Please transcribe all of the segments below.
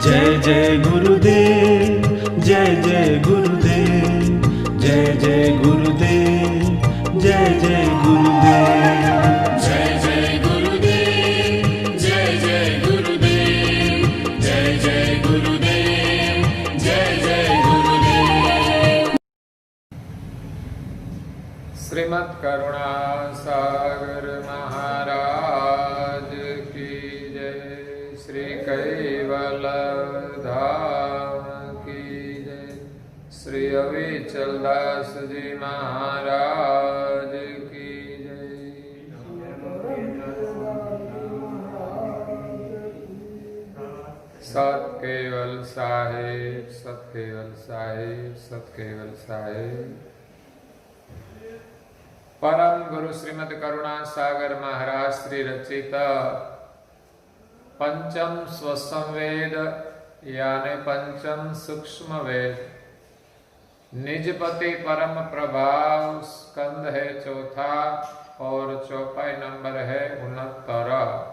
जय जय गुरुदेव, जय जय गुरुदेव, जय जय गुरुदेव, जय जय गुरुदेव, जय जय गुरुदेव, जय जय गुरुदेव, जय जय गुरुदेव, जय जय गुरुदेव। श्रीमद् करुणा सागर महाराज की जय। श्री कैवल धाम की जय। श्री अविचल दास जी महाराज की जय। सत केवल साहेब, सत केवल साहेब, सत केवल साहेब। परम गुरु श्रीमद् करुणा सागर महाराज श्री रचित पंचम स्वसंवेद यानी पंचम सूक्ष्म वेद निजपति परम प्रभाव स्कंद है चौथा और चौपाई नंबर है 69।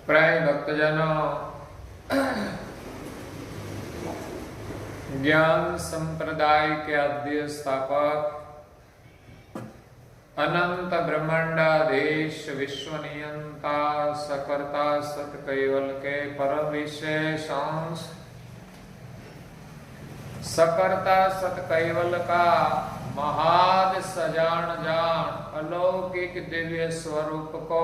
प्राय भक्तजनों, ज्ञान संप्रदाय के आद्य स्थापक अनंत ब्रह्मांडाधीश विश्व नियंता सकर्ता सत कैवल के परम विशेष अंश सकर्ता सत कैवल का महाद सजान जान अलौकिक दिव्य स्वरूप को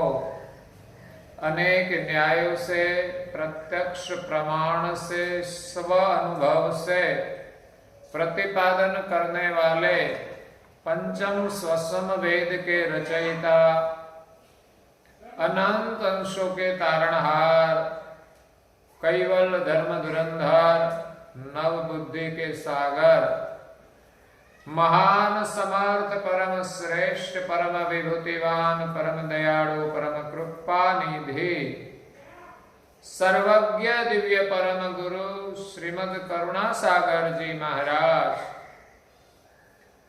अनेक न्यायों से, प्रत्यक्ष प्रमाण से, स्व अनुभव से प्रतिपादन करने वाले पंचम स्वसम वेद के रचयिता, अनंत अंशों के तारणहार, कैवल धर्म धुरंधर, नव बुद्धि के सागर, महान समर्थ परम श्रेष्ठ परम विभूतिवान परम दयालु परम कृपा निधि सर्वज्ञ दिव्य परम गुरु श्रीमद् करुणा सागर जी महाराज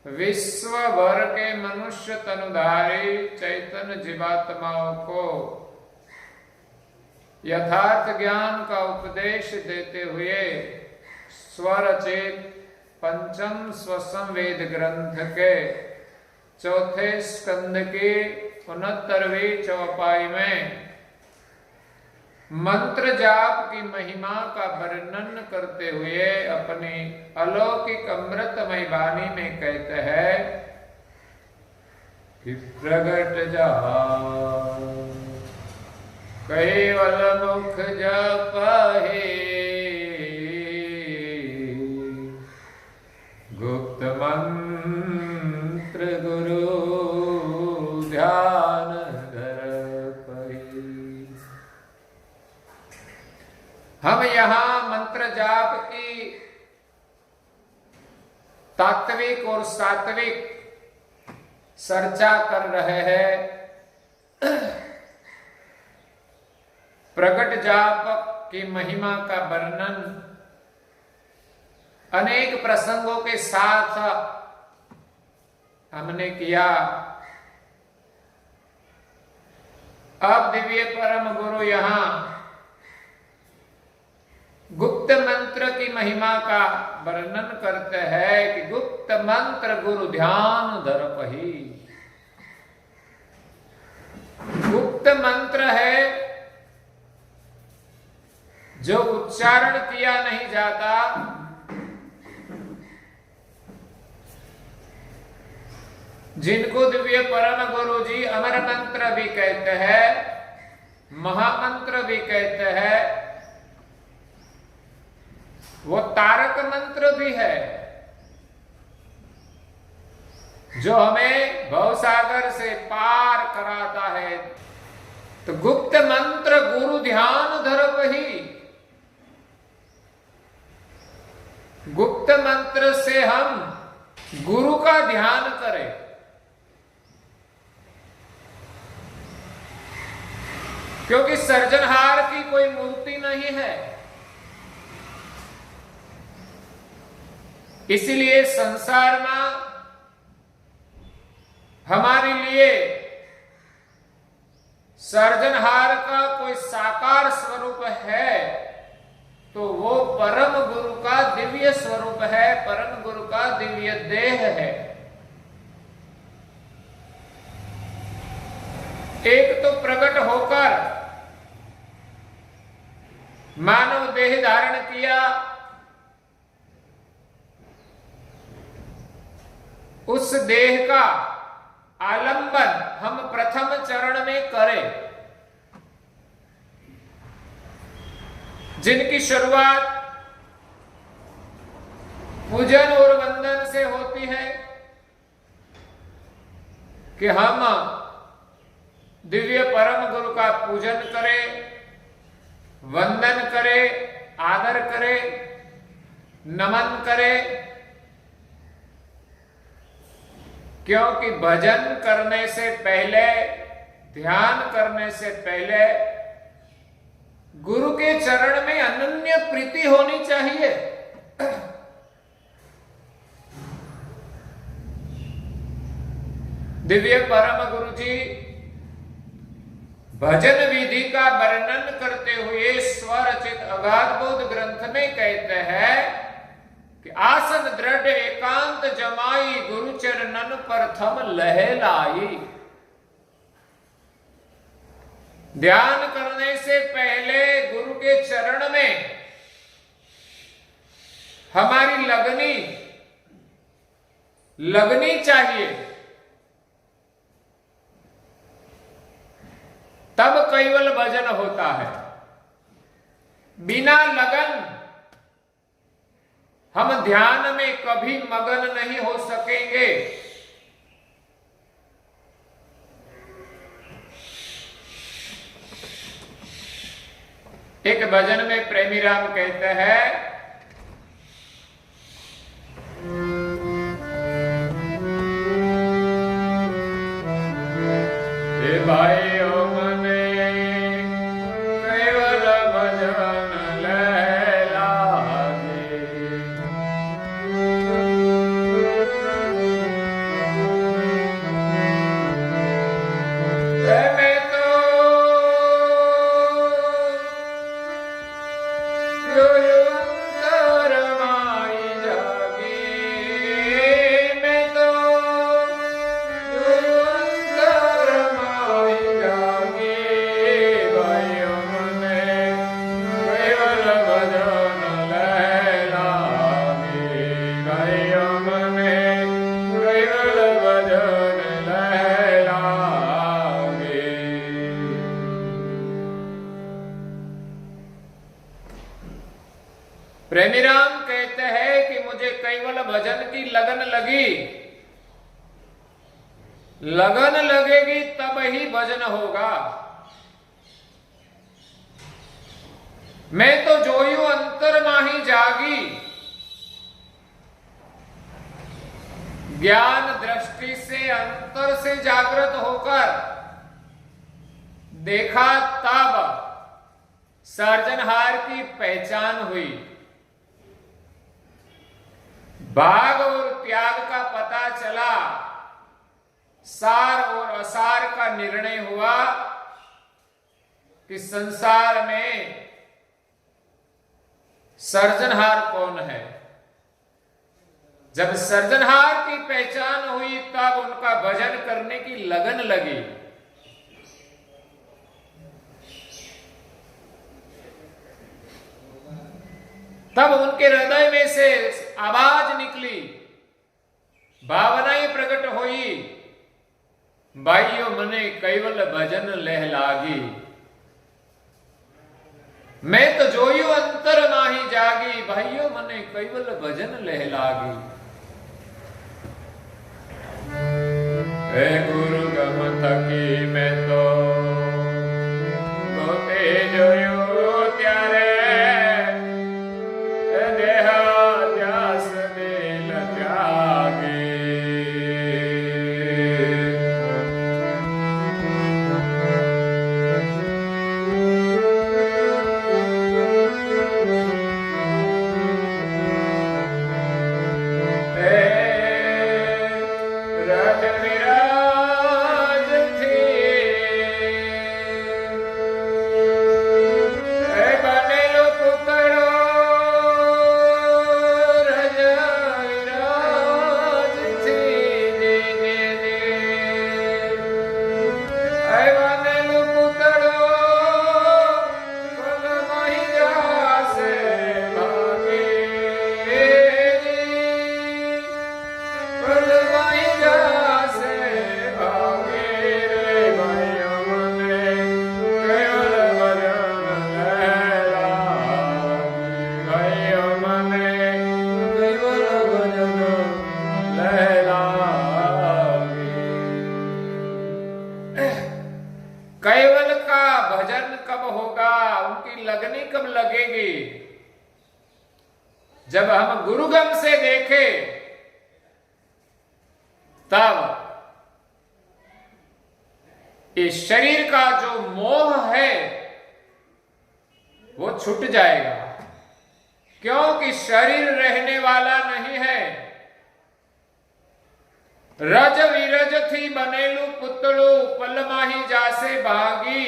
विश्व भर के मनुष्य तनुधारी चैतन्य जीवात्माओं को यथार्थ ज्ञान का उपदेश देते हुए स्वरचित पंचम स्वसंवेद ग्रंथ के चौथे स्कंद की 69वीं चौपाई में मंत्र जाप की महिमा का वर्णन करते हुए अपनी अलौकिक अमृतमय वाणी में कहते हैं कि प्रगट जा कैवल मुख जप गुप्त मंत्र गुरु ध्यान हम यहां मंत्र जाप की तात्विक और सात्विक चर्चा कर रहे हैं। प्रगट जाप की महिमा का वर्णन अनेक प्रसंगों के साथ हमने किया। अब दिव्य परम गुरु यहां गुप्त मंत्र की महिमा का वर्णन करते हैं कि गुप्त मंत्र गुरु ध्यान धरपहि। गुप्त मंत्र है जो उच्चारण किया नहीं जाता, जिनको दिव्य परम गुरु जी अमर मंत्र भी कहते हैं, महामंत्र भी कहते हैं, वो तारक मंत्र भी है जो हमें भवसागर से पार कराता है। तो गुप्त मंत्र गुरु ध्यान धरप ही, गुप्त मंत्र से हम गुरु का ध्यान करें। क्योंकि सृजनहार की कोई मूर्ति नहीं है, इसलिए संसार में हमारे लिए सृजनहार का कोई साकार स्वरूप है तो वो परम गुरु का दिव्य स्वरूप है, परम गुरु का दिव्य देह है। एक तो प्रकट होकर मानव देह धारण किया, उस देह का आलंबन हम प्रथम चरण में करें, जिनकी शुरुआत पूजन और वंदन से होती है कि हम दिव्य परम गुरु का पूजन करें, वंदन करें, आदर करें, नमन करें। क्योंकि भजन करने से पहले, ध्यान करने से पहले गुरु के चरण में अनन्य प्रीति होनी चाहिए। दिव्य परम गुरु जी भजन विधि का वर्णन करते हुए स्वरचित अगाध बोध ग्रंथ में कहते हैं कि आसन दृढ़ एकांत जमाई गुरु चरणन प्रथम लहलाई। ध्यान करने से पहले गुरु के चरण में हमारी लगनी चाहिए, तब केवल भजन होता है। बिना लगन हम ध्यान में कभी मगन नहीं हो सकेंगे। एक भजन में प्रेमी राम कहते हैं, हे भाइयों मने केवल भजन लय लागे। मैं तो अंतर माई जागी, मैं तो अंतर माई जागी। भाइयों मने केवल भजन लय लागे, भाइयों मने केवल भजन लय लागे। प्रेमी राम कहते हैं कि मुझे केवल भजन की लगन लगी, लगन लगेगी तब ही भजन होगा। मैं तो जोयू अंतर माही जागी, ज्ञान दृष्टि से अंतर से जागृत होकर देखा, तब सृजनहार की पहचान हुई। भाग और त्याग का पता चला, सार और असार का निर्णय हुआ कि संसार में सृजनहार कौन है। जब सृजनहार की पहचान हुई तब उनका भजन करने की लगन लगी। तब उनके हृदय में से आवाज निकली, भावनाएं प्रकट हुई भाइयों मने कैवल भजन लह लागी, मैं तो जोयो अंतर माही जागी, भाइयों मने कैवल भजन लह लागी। हे गुरु गम थकी मैं तो गोते जोयो त्यारे, देहा ध्यास दिल त्यागे। कैवल का भजन कब होगा, उनकी लगनी कब लगेगी? जब हम गुरुगम से देखे तब इस शरीर का जो मोह है वो छूट जाएगा, क्योंकि शरीर रहने वाला नहीं है। रज विरज थी बनेलू पुतलू, पल माही जासे भागी।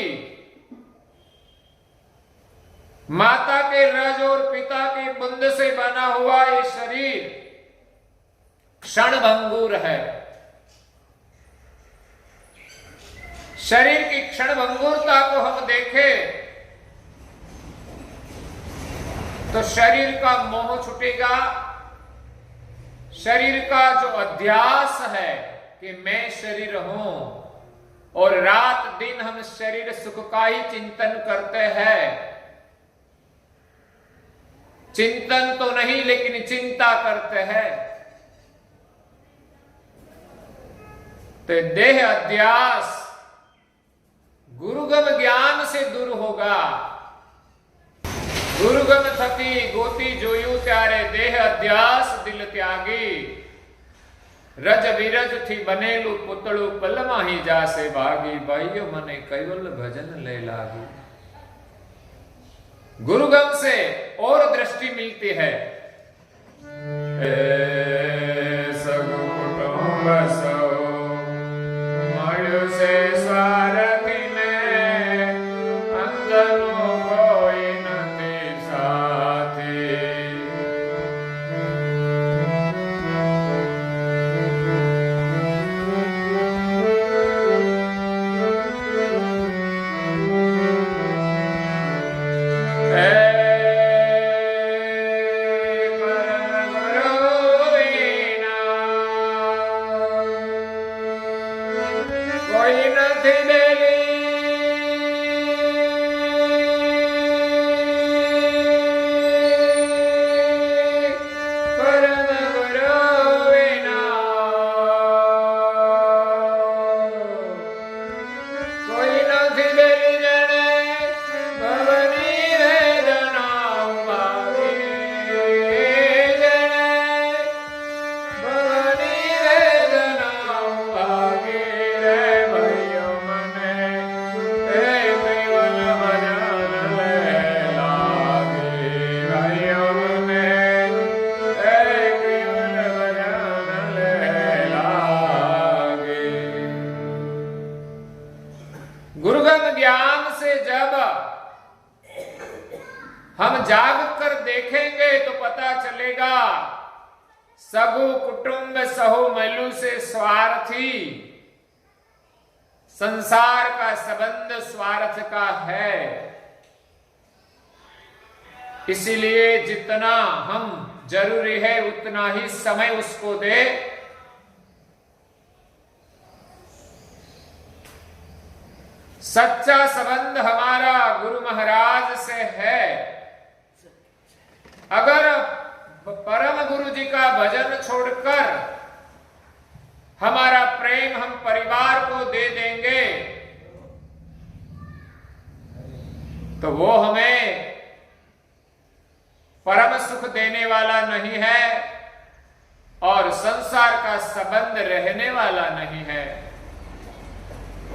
माता के रज और पिता के बुंद से बना हुआ ये शरीर क्षण भंगुर है। शरीर की क्षण भंगुरता को हम देखें तो शरीर का मोह छूटेगा। शरीर का जो अध्यास है कि मैं शरीर हूं, और रात दिन हम शरीर सुख का ही चिंतन करते हैं। चिंतन तो नहीं लेकिन चिंता करते हैं। तो देह अध्यास गुरुगम ज्ञान से दूर होगा। गुरुगम थकी गोती जोयू त्यारे, देह अध्यास दिल त्यागी। रज विरज थी बनेलू पुतळू, पल माही जासे भागी। भाइयों मने कैवल भजन ले लागी। गुरुगम से और दृष्टि मिलती है। सगु कुटुंब सो मळ्यु से स्वारथी ने, अंदनु कोई नथी साथी। हम जाग कर देखेंगे तो पता चलेगा सगु कुटुंब सहो मैलू से स्वार्थी। संसार का संबंध स्वार्थ का है, इसीलिए जितना हम जरूरी है उतना ही समय उसको दे। सच्चा संबंध हमारा गुरु महाराज से है। अगर परम गुरु जी का भजन छोड़कर हमारा प्रेम हम परिवार को दे देंगे तो वो हमें परम सुख देने वाला नहीं है और संसार का संबंध रहने वाला नहीं है।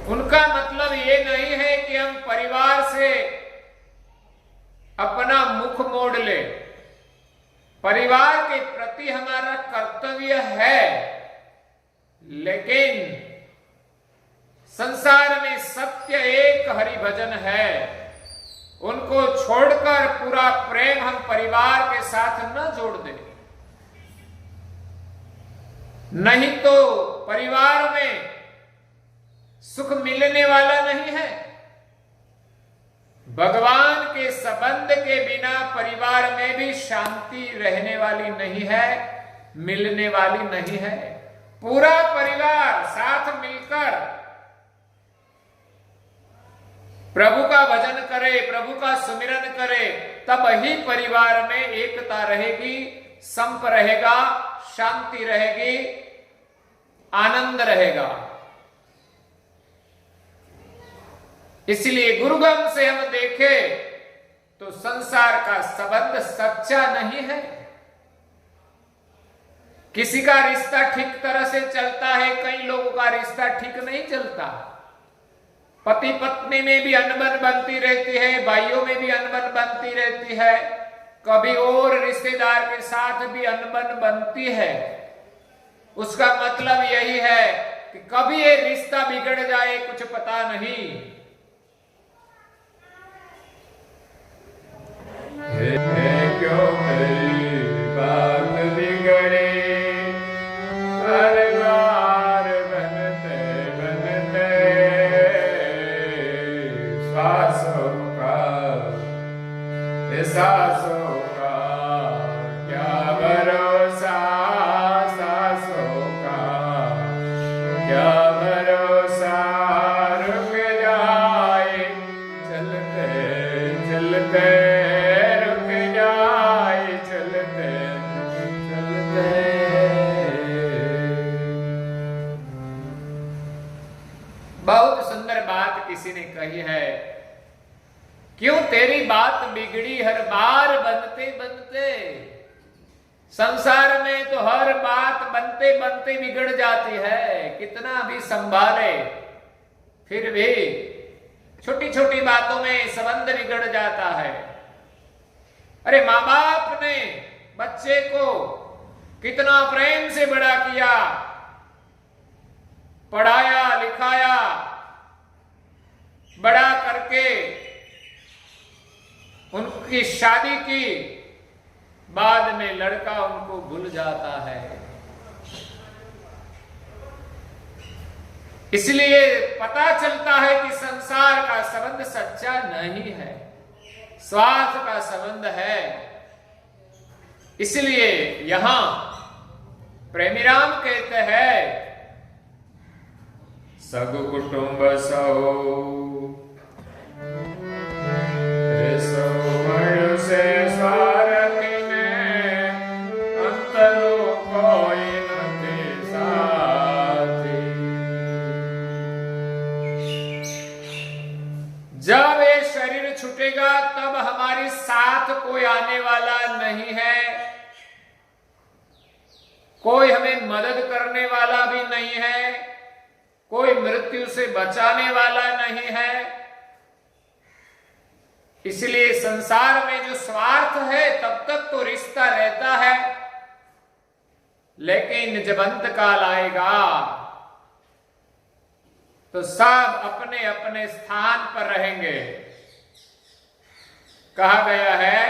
उनका मतलब ये नहीं है कि हम परिवार से अपना मुख मोड़ ले। परिवार के प्रति हमारा कर्तव्य है, लेकिन संसार में सत्य एक हरि भजन है, उनको छोड़कर पूरा प्रेम हम परिवार के साथ न जोड़ दें। नहीं तो परिवार में सुख मिलने वाला नहीं है। भगवान के संबंध के बिना परिवार में भी शांति रहने वाली नहीं है, मिलने वाली नहीं है। पूरा परिवार साथ मिलकर प्रभु का भजन करे, प्रभु का सुमिरन करे, तब ही परिवार में एकता रहेगी, संप रहेगा, शांति रहेगी, आनंद रहेगा। इसलिए गुरुगम से हम देखें तो संसार का संबंध सच्चा नहीं है। किसी का रिश्ता ठीक तरह से चलता है, कई लोगों का रिश्ता ठीक नहीं चलता। पति पत्नी में भी अनबन बनती रहती है, भाइयों में भी अनबन बनती रहती है, कभी और रिश्तेदार के साथ भी अनबन बनती है। उसका मतलब यही है कि कभी ये रिश्ता बिगड़ जाए, कुछ पता नहीं। क्यों तेरी बात बिगड़े, हर बार बनते बनते सासों का क्या भरोसा, सासों का क्या भरोसा। रुक जाए चलते चलते, बहुत सुंदर बात किसी ने कही है, क्यों तेरी बात बिगड़ी हर बार बनते बनते। संसार में तो हर बात बनते बनते बिगड़ जाती है, कितना भी संभाले फिर भी छोटी छोटी बातों में संबंध बिगड़ जाता है। अरे माँ बाप ने बच्चे को कितना प्रेम से बड़ा किया, पढ़ाया लिखाया, बड़ा करके उनकी शादी की, बाद में लड़का उनको भूल जाता है। इसलिए पता चलता है कि संसार का संबंध सच्चा नहीं है, स्वार्थ का संबंध है। इसलिए यहां प्रेमीराम कहते हैं, सग कुटुंब सो मनुष्य स्वार्थी में अंतरो कोई नहीं साथी। जब ये शरीर छूटेगा तब हमारे साथ कोई आने वाला नहीं है, कोई हमें मदद करने वाला भी नहीं है, कोई मृत्यु से बचाने वाला नहीं है। इसलिए संसार में जो स्वार्थ है तब तक तो रिश्ता रहता है, लेकिन जब अंतकाल आएगा तो सब अपने अपने स्थान पर रहेंगे। कहा गया है,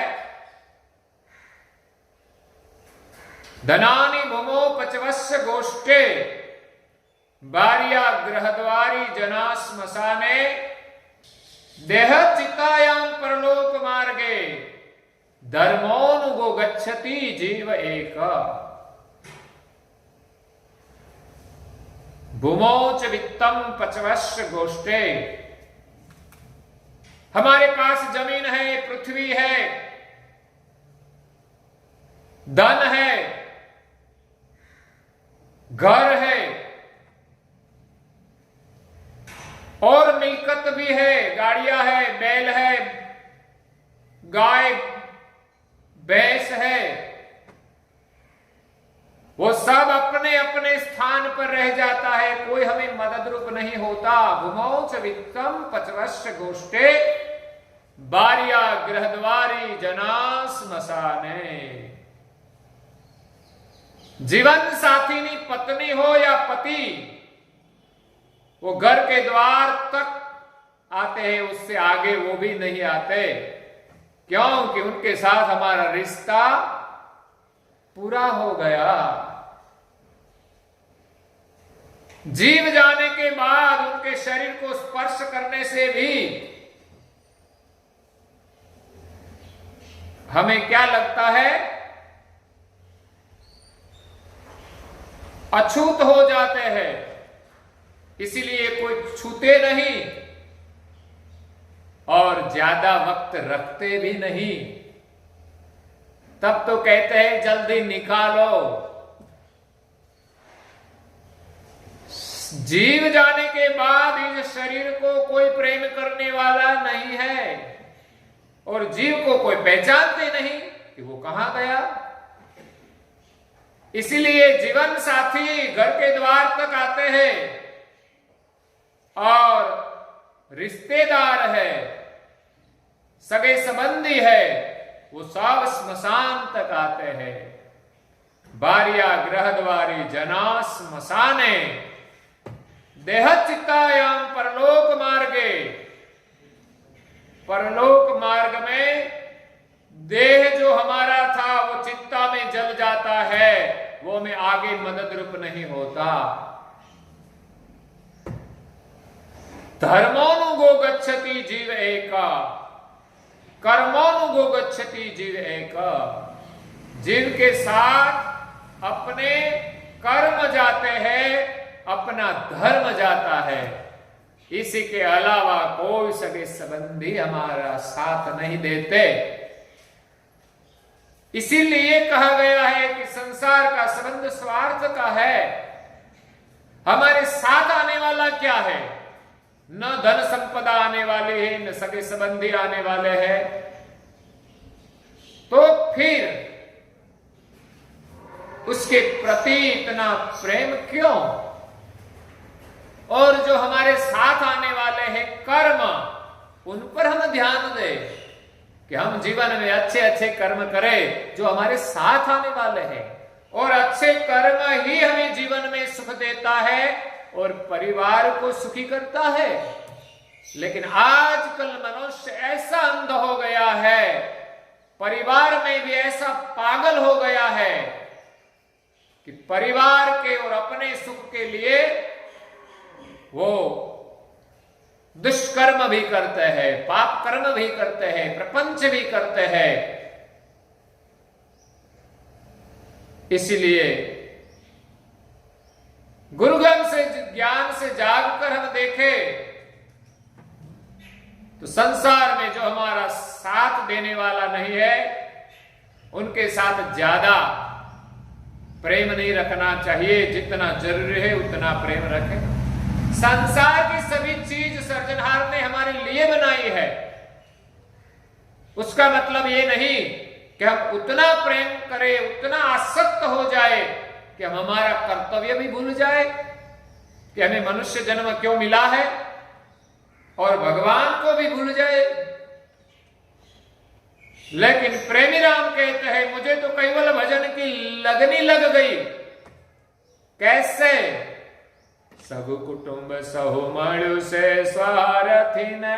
धनानि भूमो पचवस्य गोष्ठे भार्या गृहद्वारी जना श्मशाने देह चितायां परलोक मार्गे धर्मोनुगो गच्छति जीव एक। भूमो च वित्तम पचवस्य गोष्ठे, हमारे पास जमीन है, पृथ्वी है, धन है, घर है और मिल्कत भी है, गाड़ियां है, बैल है, गाय भैंस है, वो सब अपने अपने स्थान पर रह जाता है, कोई हमें मदद रूप नहीं होता। भूमौच वित्तम पचवश गोष्ठे बारिया गृहद्वारी जना स्मशाने। जीवन साथी पत्नी हो या पति, वो घर के द्वार तक आते हैं, उससे आगे वो भी नहीं आते। क्योंकि उनके साथ हमारा रिश्ता पूरा हो गया। जीव जाने के बाद उनके शरीर को स्पर्श करने से भी हमें क्या लगता है? अछूत हो जाते हैं, इसीलिए कोई छूते नहीं और ज्यादा वक्त रखते भी नहीं। तब तो कहते हैं जल्दी निकालो। जीव जाने के बाद इस शरीर को कोई प्रेम करने वाला नहीं है और जीव को कोई पहचानते नहीं कि वो कहां गया। इसीलिए जीवन साथी घर के द्वार तक आते हैं और रिश्तेदार है, सगे संबंधी है, वो सब स्मशान तक आते हैं। बारिया गृहद्वारी जना स्मशाने देह चित्तायाम परलोक मार्गे। परलोक मार्ग में देह जो हमारा था वो चित्ता में जल जाता है, वो में आगे मदद रूप नहीं होता। धर्मोनुगो गच्छति जीव एका, कर्मोनुगो गच्छति जीव एका। जीव के साथ अपने कर्म जाते हैं, अपना धर्म जाता है। इसी के अलावा कोई सगे संबंधी हमारा साथ नहीं देते। इसीलिए कहा गया है कि संसार का संबंध स्वार्थ का है। हमारे साथ आने वाला क्या है? न धन संपदा आने वाली है, न सगे संबंधी आने वाले हैं। तो फिर उसके प्रति इतना प्रेम क्यों? और जो हमारे साथ आने वाले हैं कर्म, उन पर हम ध्यान दें कि हम जीवन में अच्छे अच्छे कर्म करें जो हमारे साथ आने वाले हैं। और अच्छे कर्म ही हमें जीवन में सुख देता है और परिवार को सुखी करता है। लेकिन आजकल मनुष्य ऐसा अंध हो गया है, परिवार में भी ऐसा पागल हो गया है कि परिवार के और अपने सुख के लिए वो दुष्कर्म भी करते हैं, पाप कर्म भी करते हैं, प्रपंच भी करते हैं। इसलिए गुरुगम से ज्ञान से जागकर हम देखें तो संसार में जो हमारा साथ देने वाला नहीं है, उनके साथ ज्यादा प्रेम नहीं रखना चाहिए। जितना जरूरी है उतना प्रेम रखें। संसार की सभी चीज सृजनहार ने हमारे लिए बनाई है। उसका मतलब ये नहीं कि हम उतना प्रेम करें, उतना आसक्त हो जाए कि हम हमारा कर्तव्य भी भूल जाए कि हमें मनुष्य जन्म क्यों मिला है, और भगवान को भी भूल जाए। लेकिन प्रेमी राम कहते हैं मुझे तो केवल भजन की लगनी लग गई। कैसे? सगु कुटुंब सहु मळ्यु से स्वार्थी ने,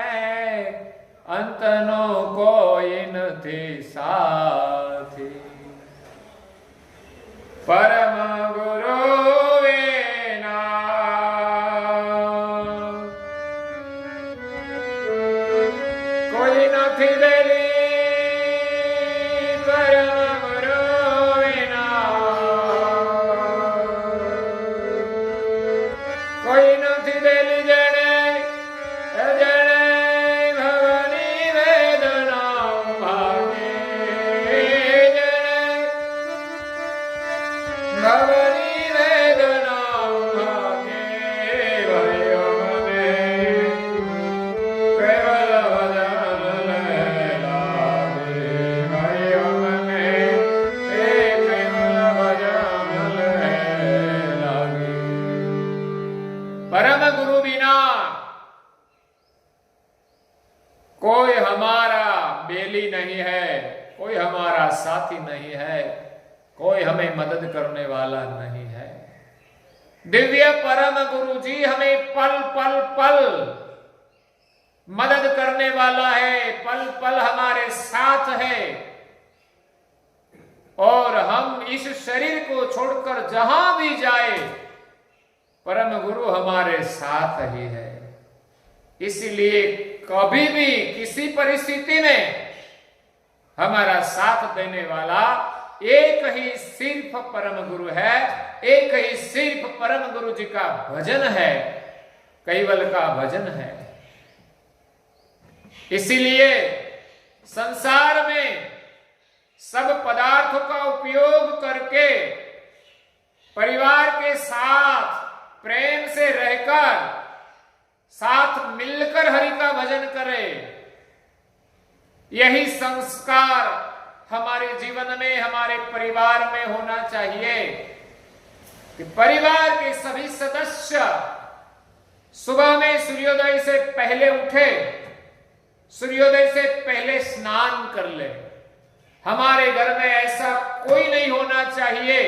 अंतनो कोई नथी साथी। परम गुरु वेना कोई नथी देली। परम गुरु वेना कोई नथी देली। जने जने भगवानी नहीं है, कोई हमें मदद करने वाला नहीं है। दिव्य परम गुरु जी हमें पल पल पल मदद करने वाला है, पल पल हमारे साथ है, और हम इस शरीर को छोड़कर जहां भी जाए परम गुरु हमारे साथ ही है। इसलिए कभी भी किसी परिस्थिति में हमारा साथ देने वाला एक ही सिर्फ परम गुरु है, एक ही सिर्फ परम गुरु जी का भजन है, कैवल का भजन है। इसीलिए संसार में सब पदार्थों का उपयोग करके परिवार के साथ प्रेम से रहकर साथ मिलकर हरि का भजन करें, यही संस्कार हमारे जीवन में, हमारे परिवार में होना चाहिए कि परिवार के सभी सदस्य सुबह में सूर्योदय से पहले उठे, सूर्योदय से पहले स्नान कर ले। हमारे घर में ऐसा कोई नहीं होना चाहिए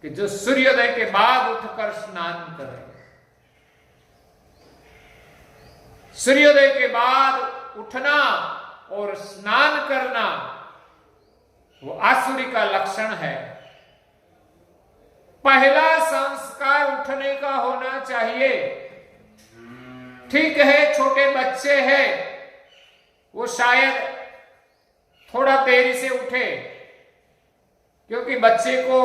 कि जो सूर्योदय के बाद उठकर स्नान करे। सूर्योदय के बाद उठना और स्नान करना वो आसुरी का लक्षण है। पहला संस्कार उठने का होना चाहिए। ठीक है, छोटे बच्चे हैं, वो शायद थोड़ा देरी से उठे, क्योंकि बच्चे को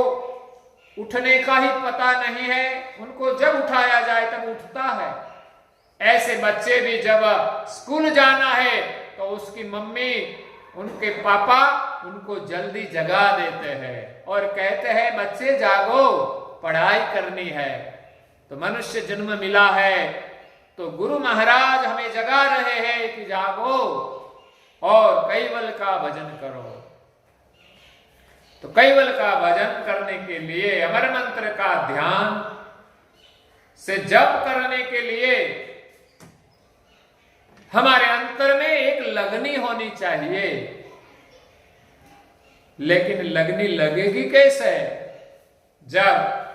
उठने का ही पता नहीं है, उनको जब उठाया जाए तब उठता है। ऐसे बच्चे भी जब स्कूल जाना है तो उसकी मम्मी, उनके पापा उनको जल्दी जगा देते हैं और कहते हैं बच्चे जागो, पढ़ाई करनी है। तो मनुष्य जन्म मिला है तो गुरु महाराज हमें जगा रहे हैं कि जागो और कैवल का भजन करो। तो कैवल का भजन करने के लिए, अमर मंत्र का ध्यान से जप करने के लिए हमारे अंतर में एक लगनी होनी चाहिए। लेकिन लगनी लगेगी कैसे? जब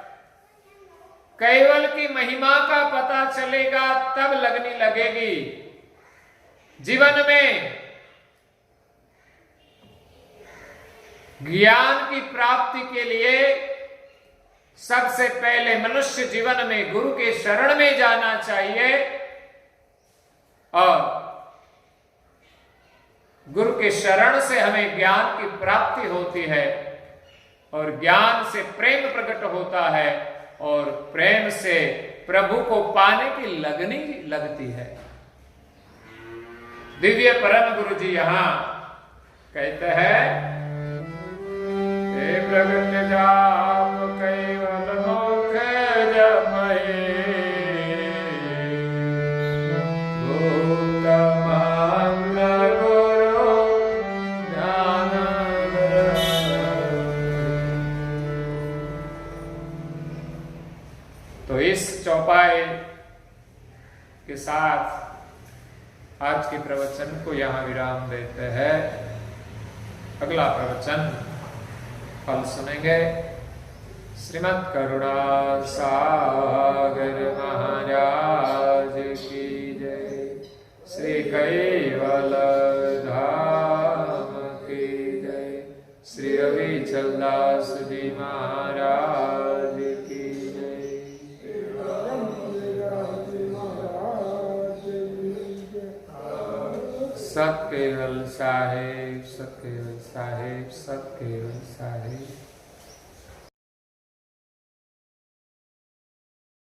कैवल की महिमा का पता चलेगा तब लगनी लगेगी। जीवन में ज्ञान की प्राप्ति के लिए सबसे पहले मनुष्य जीवन में गुरु के शरण में जाना चाहिए, और गुरु के शरण से हमें ज्ञान की प्राप्ति होती है, और ज्ञान से प्रेम प्रकट होता है, और प्रेम से प्रभु को पाने की लगनी लगती है। दिव्य परम गुरु जी यहां कहते हैं, हे प्रगट जाप कैवल मुख जपए, तो इस चौपाई के साथ आज के प्रवचन को यहां विराम देते हैं। अगला प्रवचन कल सुनेंगे। श्रीमद् करुणा सागर महाराज की जय। श्री कैवल धाम की जय। श्री रविचल दास जी महाराज की जय। सत केवल साहेब, सत केवल साहेब, सत केवल साहेब।